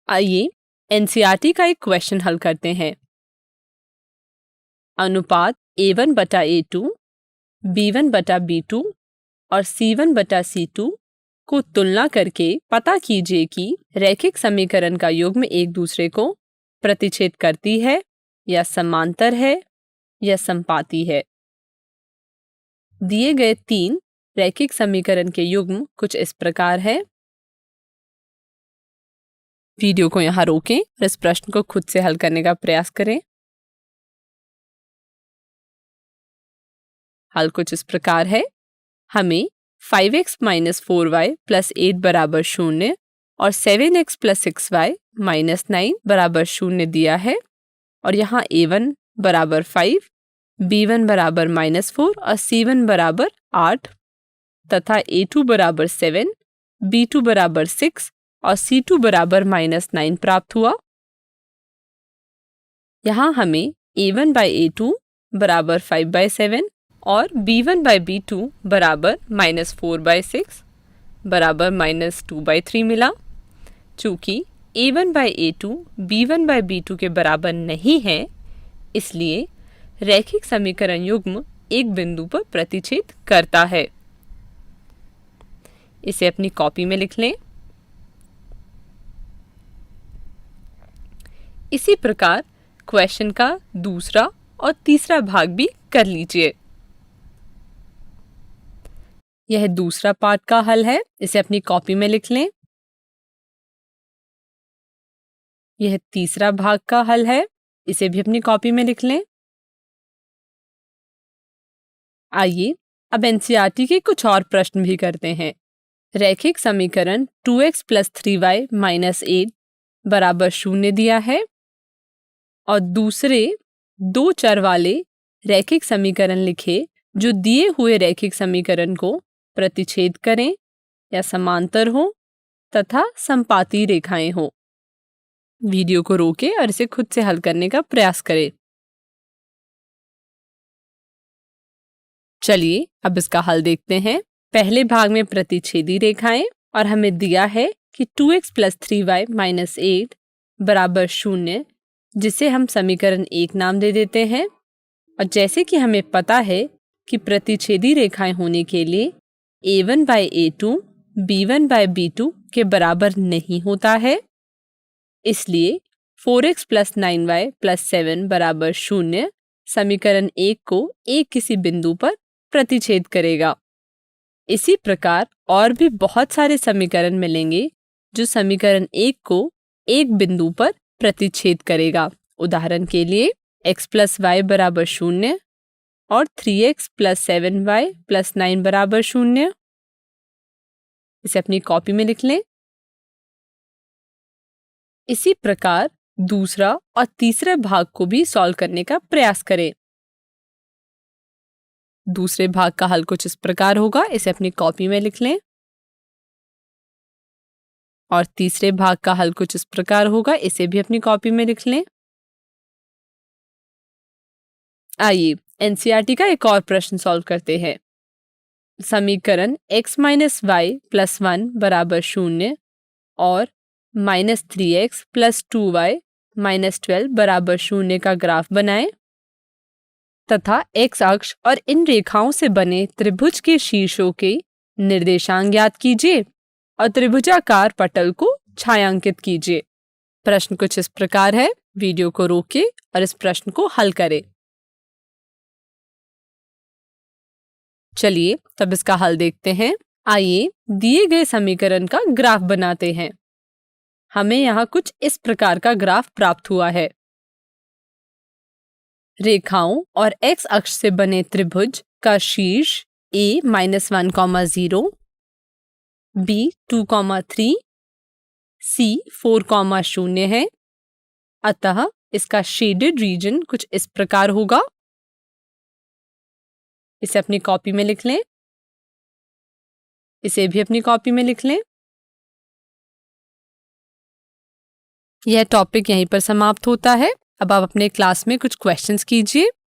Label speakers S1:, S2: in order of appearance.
S1: आइए एनसीईआरटी का एक क्वेश्चन हल करते हैं। अनुपात A1/A2, B1/B2 और C1/C2 को तुलना करके पता कीजिए कि रैखिक समीकरण का युग्म एक दूसरे को प्रतिच्छेद करती है या समांतर है या संपाती है। दिए गए 3 रैखिक समीकरण के युग्म कुछ इस प्रकार है। वीडियो को यहाँ रोकें और इस प्रश्न को खुद से हल करने का प्रयास करें। हल कुछ इस प्रकार है। हमें 5x - 4y + 8 = 0 और 7x + 6y - 9 = 0 दिया है और यहाँ A1 = 5, B1 = -4 और C1 = 8 तथा A2 = 7, B2 = 6 और C2 = -9 प्राप्त हुआ। यहाँ हमें A1/A2 = 5/7 और B1/B2 = -4/6 = -2/3 मिला। चूँकि A1/A2 B1/B2 के बराबर नहीं है, इसलिए रैखिक समीकरण युग्म एक बिंदु पर प्रतिच्छेद करता है। इसे अपनी कॉपी में लिख लें। इसी प्रकार क्वेश्चन का दूसरा और तीसरा भाग भी कर लीजिए। यह दूसरा पार्ट का हल है। इसे अपनी कॉपी में लिख लें। यह तीसरा भाग का हल है। इसे भी अपनी कॉपी में लिख लें। आइए अब एनसीईआरटी के कुछ और प्रश्न भी करते हैं। रैखिक समीकरण 2x + 3y - 8 = 0 दिया है और दूसरे 2 चर वाले रैखिक समीकरण लिखे जो दिए हुए रैखिक समीकरण को प्रतिच्छेद करें या समांतर हो तथा संपाती रेखाएं हो। वीडियो को रोकें और इसे खुद से हल करने का प्रयास करें। चलिए अब इसका हल देखते हैं। पहले भाग में प्रतिच्छेदी रेखाएं और हमें दिया है कि 2x + 3y - 8 = 0, जिसे हम समीकरण 1 नाम दे देते हैं। और जैसे कि हमें पता है कि प्रतिच्छेदी रेखाएं होने के लिए A1/A2 B1/B2 के बराबर नहीं होता है, इसलिए 4x + 9y + 7 = 0 समीकरण 1 को एक किसी बिंदु पर प्रतिच्छेद करेगा। इसी प्रकार और भी बहुत सारे समीकरण मिलेंगे जो समीकरण 1 को एक बिंदु पर प्रतिच्छेद करेगा। उदाहरण के लिए x + y = 0 और 3x + 7y + 9 = 0। इसे अपनी कॉपी में लिख लें। इसी प्रकार दूसरा और तीसरे भाग को भी सॉल्व करने का प्रयास करें। दूसरे भाग का हल कुछ इस प्रकार होगा। इसे अपनी कॉपी में लिख लें। और तीसरे भाग का हल कुछ इस प्रकार होगा। इसे भी अपनी कॉपी में लिख लें। आइए एनसीईआरटी का एक और प्रश्न सॉल्व करते हैं। समीकरण x - y + 1 = 0 और -3x + 2y - 12 = 0 का ग्राफ बनाएं तथा x अक्ष और इन रेखाओं से बने त्रिभुज के शीर्षों के निर्देशांक ज्ञात कीजिए और त्रिभुजाकार पटल को छायांकित कीजिए। प्रश्न कुछ इस प्रकार है। वीडियो को रोकें और इस प्रश्न को हल करें। चलिए तब इसका हल देखते हैं। आइए दिए गए समीकरण का ग्राफ बनाते हैं। हमें यहाँ कुछ इस प्रकार का ग्राफ प्राप्त हुआ है। रेखाओं और x अक्ष से बने त्रिभुज का शीर्ष A -1, 0, B 2, 3, C 4, 0 है। अतः इसका शेडेड रीजन कुछ इस प्रकार होगा। इसे अपनी कॉपी में लिख लें। इसे भी अपनी कॉपी में लिख लें। यह टॉपिक यहीं पर समाप्त होता है। अब आप अपने क्लास में कुछ क्वेश्चंस कीजिए।